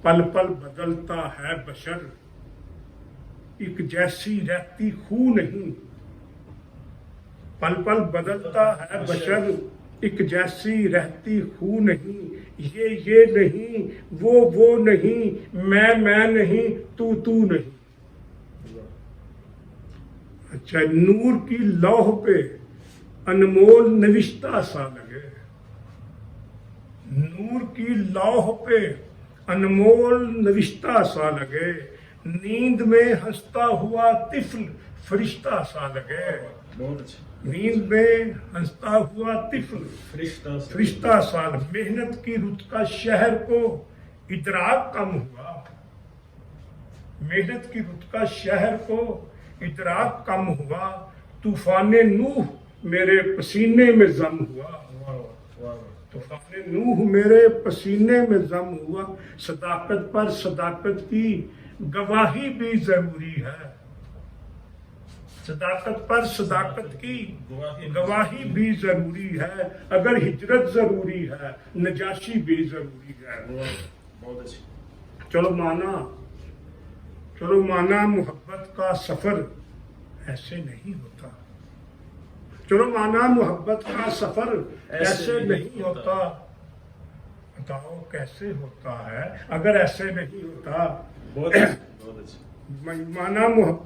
पल पल बदलता है बशर, एक जैसी रहती खू नहीं। पल पल बदलता है बशर, एक जैसी रहती खू नहीं। ये नहीं, वो नहीं, मैं नहीं, तू नहीं। अच्छा, नूर की लौह पे अनमोल नविश्ता सा लगे, नूर की लौह पे अनमोल नविश्ता सा लगे, नींद में हंसता हुआ तिफल फरिश्ता सा लगे। बहुत अच्छा। नींद में हंसता हुआ तिफल फरिश्ता सा। मेहनत की रुत का शहर को इदराक कम हुआ, मेहनत की रुत का शहर को इदराक कम हुआ। तूफाने नूह मेरे पसीने में जम हुआ, तूफाने नूह मेरे पसीने में जम हुआ। सदाकत पर सदाकत की गवाही भी जरूरी है, सदाकत पर सदाकत की गवाही भी जरूरी है। अगर हिजरत जरूरी है, नजाशी भी जरूरी है। बहुत अच्छी। चलो माना मोहब्बत का सफर ऐसे नहीं होता। चलो माना मोहब्बत का सफर ऐसे नहीं होता। बताओ कैसे होता है अगर ऐसे नहीं होता। बहुत अच्छी।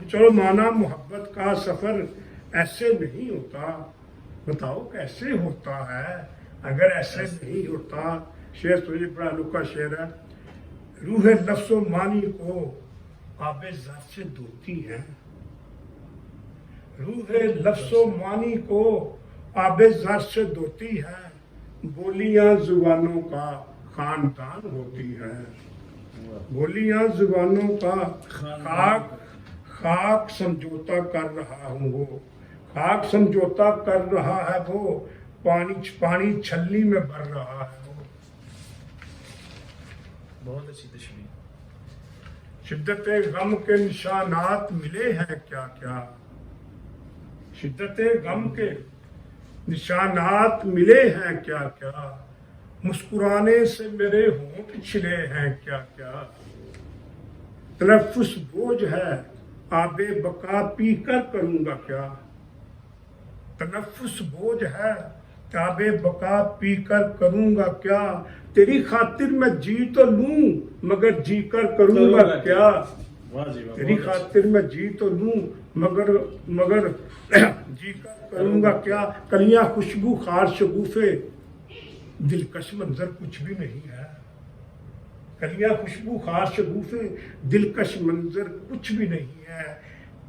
चलो माना मोहब्बत का सफर ऐसे नहीं होता। बताओ कैसे होता है अगर ऐसे नहीं होता। शेर सुनिए, बड़ा लुका शेर है। रूह लफ्ज़ो मानी को आबे ज़ात से धोती है, रूह लफ्ज़ो मानी को आबे ज़ात से धोती है। बोलियां जुबानों का खानदान होती है, बोलियां जुबानों का खाक समझौता कर रहा हूँ वो, खाक समझौता कर रहा है वो। पानी छलनी में भर रहा है वो। बहुत अच्छी तशबीह। शिद्दत गम के निशानात मिले हैं क्या क्या, शिद्दत गम के निशानात मिले हैं क्या क्या। मुस्कुराने से मेरे होंठ छिले हैं क्या क्या। तलफ्फुस बोझ है आबे बका पी कर करूंगा क्या, तलफ्फुस बोझ है आबे बका पी कर करूंगा क्या। तेरी खातिर मैं जी तो लूं मगर जी कर करूंगा क्या। तेरी खातिर मैं जी तो लूं मगर जी कर करूंगा क्या। कलियां खुशबू खार शगुफे, दिलकश मंजर कुछ भी नहीं है। कलियां खुशबू खार शगुफे, दिलकश मंजर कुछ भी नहीं है।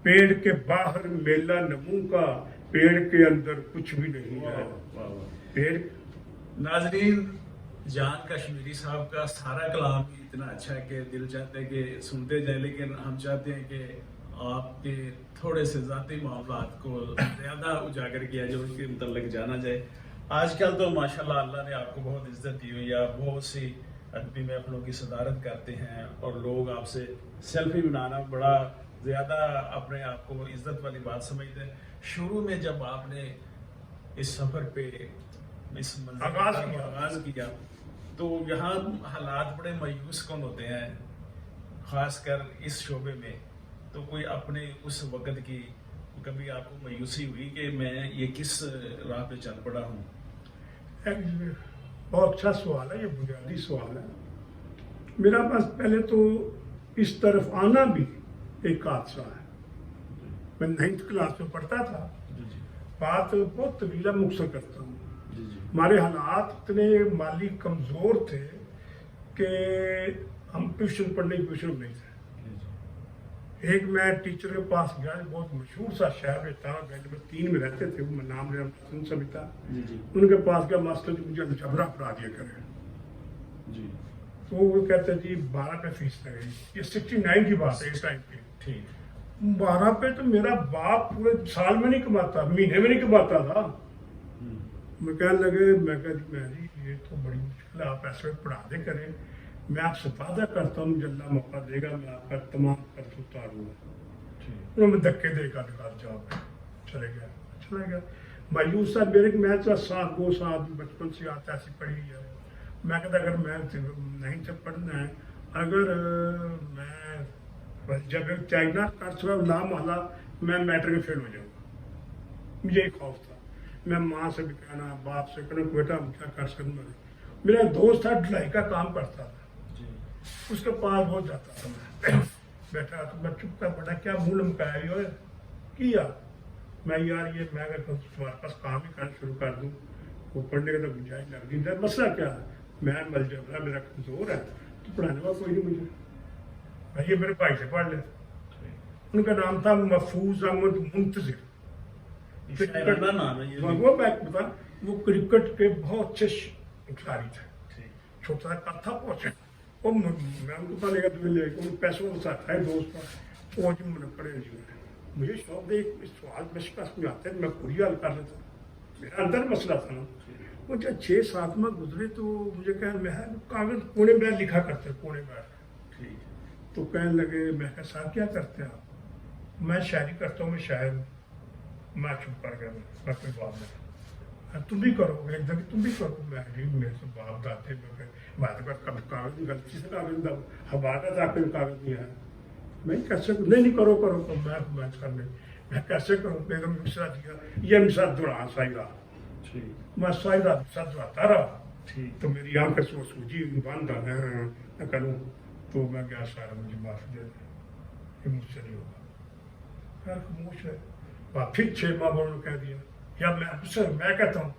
पेड़ के बाहर मेला नमू का, पेड़ के अंदर कुछ भी नहीं है। पेड़। नाजरीन, जान कश्मीरी साहब का सारा कलाम ही इतना अच्छा है कि दिल चाहता है कि सुनते जाए, लेकिन हम चाहते हैं कि आपके थोड़े से ज़ाती मामलात को ज़्यादा उजागर किया जाए, उनके मतलब जाना जाए। आजकल तो माशाल्लाह अल्लाह ने आपको बहुत इज्जत दी हुई है, बहुत सी अदबी महफिलों की सदारत करते हैं और लोग आपसे सेल्फी बनाना बड़ा ज़्यादा अपने आप को इज्जत वाली बात समझते हैं। शुरू में जब आपने इस सफ़र पे इस आगाज़ किया तो यहाँ हालात बड़े मायूस कौन होते हैं, ख़ासकर इस शोबे में। तो कोई अपने उस वक़्त की कभी आपको मायूसी हुई कि मैं ये किस राह पे चल पड़ा हूँ? बहुत अच्छा सवाल है, ये बुनियादी सवाल है। मेरा पास पहले तो इस तरफ आना भी एक हादसा है। मैं 9th क्लास में पढ़ता था, बात बहुत तवीला मुख्तर करता हूँ। हमारे हालात इतने माली कमज़ोर थे कि हम ट्यूशन पढ़ने की ट्यूशन नहीं थे। एक मैं टीचर के पास गया, बहुत मशहूर सा शहर में था, नंबर 3 में रहते थे, वो नाम लेना सभी था। उनके पास गया, मास्टर जी मुझे अलजबरा पढ़ा दिया करें जी। तो वो कहते जी 12 पे फीस लगेगी। ये 69 की बात है इस टाइम की। ठीक 12 पे तो मेरा बाप पूरे साल में नहीं कमाता, महीने में नहीं कमाता था। मैं कहने लगे, मैं कहा जी ये तो बड़ी मुश्किल है, आप ऐसे पढ़ा दे करें। मैं आपसे वादा करता हूँ मुझे अल्लाह मौका देगा, मैं आपका तमाम कर्ज उतारूंगा। उन्होंने धक्के देकर निकाल जाओ, चला गया। मायूस था मेरे, मैं तो साथ 2 साल बचपन से आता ऐसी पढ़ी है। मैं कहता अगर मैं नहीं से पढ़ना है اگر میں جب ایک چائنا کر ہوا نام والا میں میٹرک میں فیل ہو جاؤں گا، مجھے ایک خوف تھا. میں ماں سے بھی کہنا، باپ سے کہنا بیٹا ہم کیا کر سکتے ہیں. میرا دوست تھا ڈھلائی کا کام کرتا تھا، اس کے پاس بہت جاتا تھا میں. بیٹا تو میں چپ کر بیٹا کیا منہ لمکایا ہوئے کیا میں یار یہ میں اگر تمہارے پاس کام ہی کرنا شروع کر دوں وہ پڑھنے کا تو گنجائش لگ گئی. مسئلہ کیا ہے میں مل جاؤں میرا کمزور ہے تو پڑھانے والا کوئی نہیں مجھے، میں یہ میرے بھائی سے پڑھ لے. ان کا نام تھا محفوظ احمد منتظر. وہ میں بتا وہ کرکٹ کے بہت اچھے کھلاڑی تھے، چھوٹا سا کب تھا پہنچے وہ میں ان کو پہلے کا پیسوں کے ساتھ ہے دوست تھا وہ جو میں نے پڑھے مجھے شوق دے سوال مشکل میں آتے ہیں میں پوری حل کر لیتا ہوں. میرا اندر مسئلہ تھا نا. وہ جب 6-7 ماہ گزرے تو مجھے کہ میں کاغذ کونے میں لکھا کرتے کونے میں تو کہنے لگے میں کہا صاحب کیا کرتے ہیں آپ؟ میں شاعری کرتا ہوں، میں شاعر ہوں. میں چپ کر گیا میں کوئی بات نہیں. تم بھی کرو گے ایک دم تم بھی کرو. میں جی میرے سے باپ داتے میں کبھی کاغذ غلطی سے کاغذ ہمارا تھا کوئی کاغذ نہیں ہے میں کیسے نہیں کرو کرو میں کرنے میں کیسے کروں. ایک دم مشرا دیا یہ مشرا دوڑا سائی رہا میں سائی رات ساتھ دوڑاتا رہا تو میری آنکھ سے وہ سوجی بند نہ کروں تو میں گیا سارا مجھے معافی دے دیں یہ مجھ سے نہیں ہوگا. خیر خاموش ہے. پھر 6 ماہ بعد کہہ دیا یا میں کہتا ہوں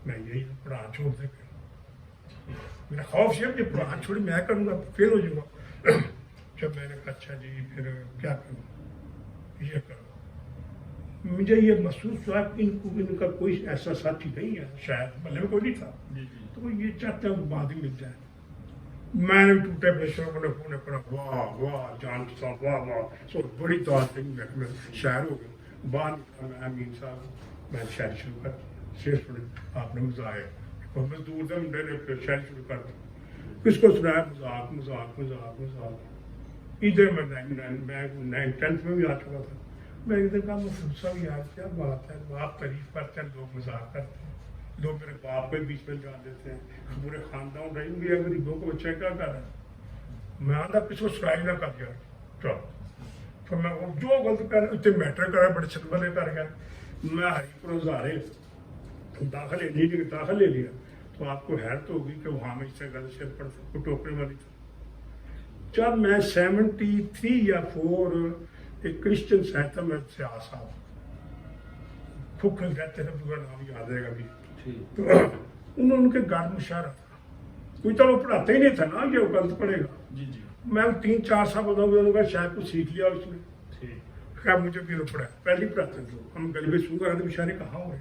میں یہی پڑھانا چھوڑ دے گا. میرا خوف یہ کہ پڑھانا چھوڑی میں کروں گا فیل ہو جاؤں گا. جب میں نے کہا اچھا جی پھر کیا کروں یہ کروں مجھے یہ محسوس ہوا کہ ان کا کوئی ایسا ساتھی نہیں ہے شاید مطلب میں کوئی نہیں تھا تو یہ چاہتے ہیں بعد ہی مل جائے. میں نے ٹوٹے پیشوں نے پڑھا واہ واہ جان صاحب واہ واہ سو بڑی دعات میں شاعر ہو گیا. باہر نکلا میں امین صاحب میں شاعری شروع کر دی. شعر سنے آپ نے مزہ آیا مزدور تھے منڈے نے شاعری شروع کر دی. کس کو سنایا مذاق مذاق مذاق مذاق. ادھر میں 10th میں بھی آ چکا تھا. میں ادھر کہا محفوظ صاحب یار کیا بات ہے آپ تعریف کرتے ہیں لوگ مذاق کرتے ہیں لوگ میرے باپ کو بیچ میں جان دیتے ہیں پورے خاندان رہیں گے غریبوں کو بچے کیا کر رہے ہیں. میں آدھا کسی کو سرائی نہ کر دیا چلو تو میں جو غلط کر اتنے میٹر کرا بڑے چھلبلے کر گیا. میں ہری پور ہزارے داخل لے لیا تو آپ کو حیرت ہوگی کہ وہاں میں اس سے غلط شعر پڑھ سکوں ٹوکنے والی تھی. جب میں 73 یا 4 ایک کرسچن سہتا میں سے صاحب کھوکھ کہتے ہیں پورا نام یاد آئے گا بھی تو انہوں ان کے گھر مشاعرہ تھا کوئی تو وہ پڑھاتے ہی نہیں تھا نا یہ غلط پڑھے گا. میں 3-4 سال بتاؤں گا شاید کچھ سیکھ لیا اس نے. خیر مجھے بھی لوگ پڑھا پہلے پڑھاتے تھے ہم گلی میں سو رہے تھے بیچارے کہاں ہوئے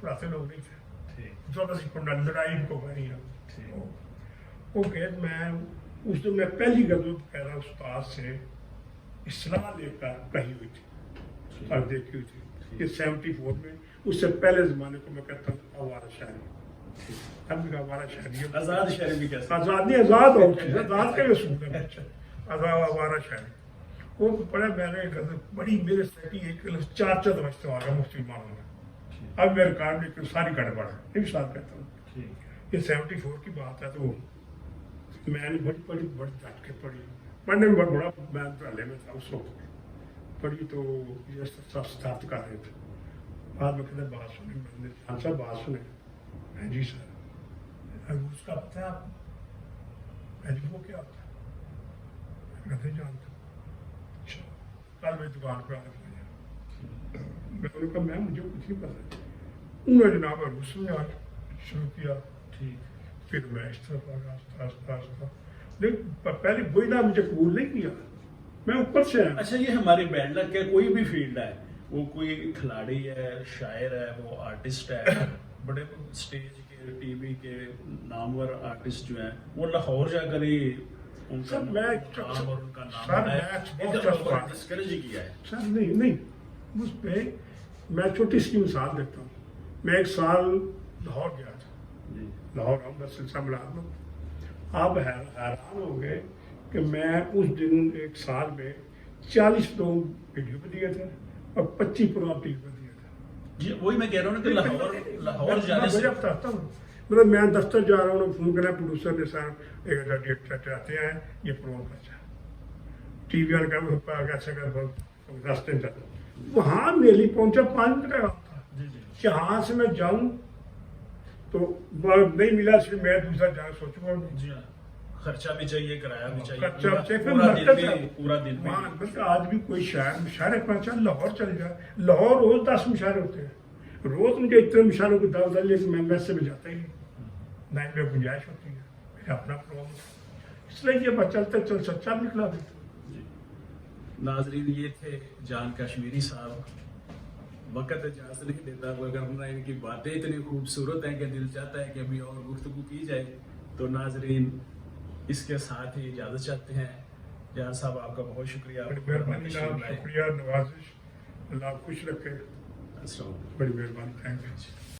پڑھاتے لوگ نہیں تھے جو بس لڑائی کو نہیں ہے. وہ کہ میں اس دن میں پہلی غزل کہہ رہا استاد سے اصلاح لے کر کہی ہوئی تھی اور دیکھی ہوئی تھی. یہ 74 میں اس سے پہلے زمانے کو میں کہتا ہوں آوارہ شاعری. اب بھی آوارہ شاعری آزاد شاعری بھی کہتے ہیں. آزاد نہیں آزاد ہو آزاد کا اصول ہے آزاد آوارہ شاعری. وہ پڑھا میں نے غزل بڑی میرے سے ایک 4 دفعہ آ گیا مفتی معلوم ہے. اب میرے کارڈ میں ساری گڑبڑ ہے ایک ساتھ کہتا ہوں. یہ 74 کی بات ہے تو میں نے بڑی ڈٹ کے پڑھی. پڑھنے میں بڑا میں پہلے میں تھا اس وقت پڑھی تو یہ سب اسٹارٹ کر رہے تھے. بعد میں کہتے بات سنیں میں نے جان صاحب بات سنیں. جی سر اس کا پتہ ہے آپ کو؟ جی وہ کیا ہوتا ہے کہتے جانتے اچھا کل میں دکان پہ آنے لگا. میں نے کہا میم مجھے کچھ نہیں پتا. انہوں نے جناب روس میں آ شروع کیا. پھر میں اس طرف آگا آستہ پہلے وہی نہ مجھے قبول نہیں کیا میں اوپر سے آیا. اچھا یہ ہماری بینڈ لگ کے کوئی بھی فیلڈ ہے وہ کوئی کھلاڑی ہے شاعر ہے وہ آرٹسٹ ہے بڑے اسٹیج کے ٹی وی کے نامور آرٹسٹ جو ہیں وہ لاہور جا کر ہی ان کا نام اور ان کا نام ڈسکریج کیا ہے. سر نہیں اس پہ میں چھوٹی سی مثال دیتا ہوں. میں 1 سال لاہور گیا تھا. لاہور ہم بس سلسلہ ملاد میں آپ حیران ہو گئے کہ میں اس دن 1 سال میں 40 پروگرام ویڈیو پہ دیے تھے اور 25 پروگرام ٹی وی پہ دیے تھے. جی وہی میں کہہ رہا ہوں کہ لاہور جانے سے بتاتا ہوں मतलब मैं दफ्तर जा रहा हूँ, फोन करा प्रोड्यूसर ने, सर एक डेट आते हैं, ये प्रोग्राम करता है, टीवी वाले का कैसे कर 10 दिन तक वहाँ मेरी पहुंचा 5 मिनट का वक्त था जी जी कि यहाँ से मैं जाऊँ तो नहीं मिला, इसलिए मैं दूसरा जाना सोचूंगा। जी हाँ, खर्चा भी चाहिए, किराया भी चाहिए, खर्चा पूरा चाहिए, फिर पूरा लगता दिन था। भी, पूरा दिन भी। वहाँ बस आज भी कोई शहर पहुंचा, लाहौर चल जाए, लाहौर रोज 10 मुशायरे होते हैं, रोज मुझे इतने मुशायरों को दाव डालिए कि मैं मैच से भी जाता ही नहीं, ना ही मेरी गुंजाइश होती है, मेरा अपना प्रॉब्लम, इसलिए ये चलते चल सच्चा निकला भी। जी। नाजरीन, ये थे जान कश्मीरी साहब। वक्त इजाज़त नहीं देता वरना इनकी बातें इतनी खूबसूरत हैं कि दिल चाहता है कि अभी और गुफ्तगू की जाए। तो नाजरीन, इसके साथ ही इजाज़त चाहते हैं। जान साहब, आपका बहुत शुक्रिया। बड़ी मेहरबानी, शुक्रिया, नवाजिश, अल्लाह खुश रखे, अस्सलाम वालेकुम। बड़ी मेहरबानी, थैंक यू।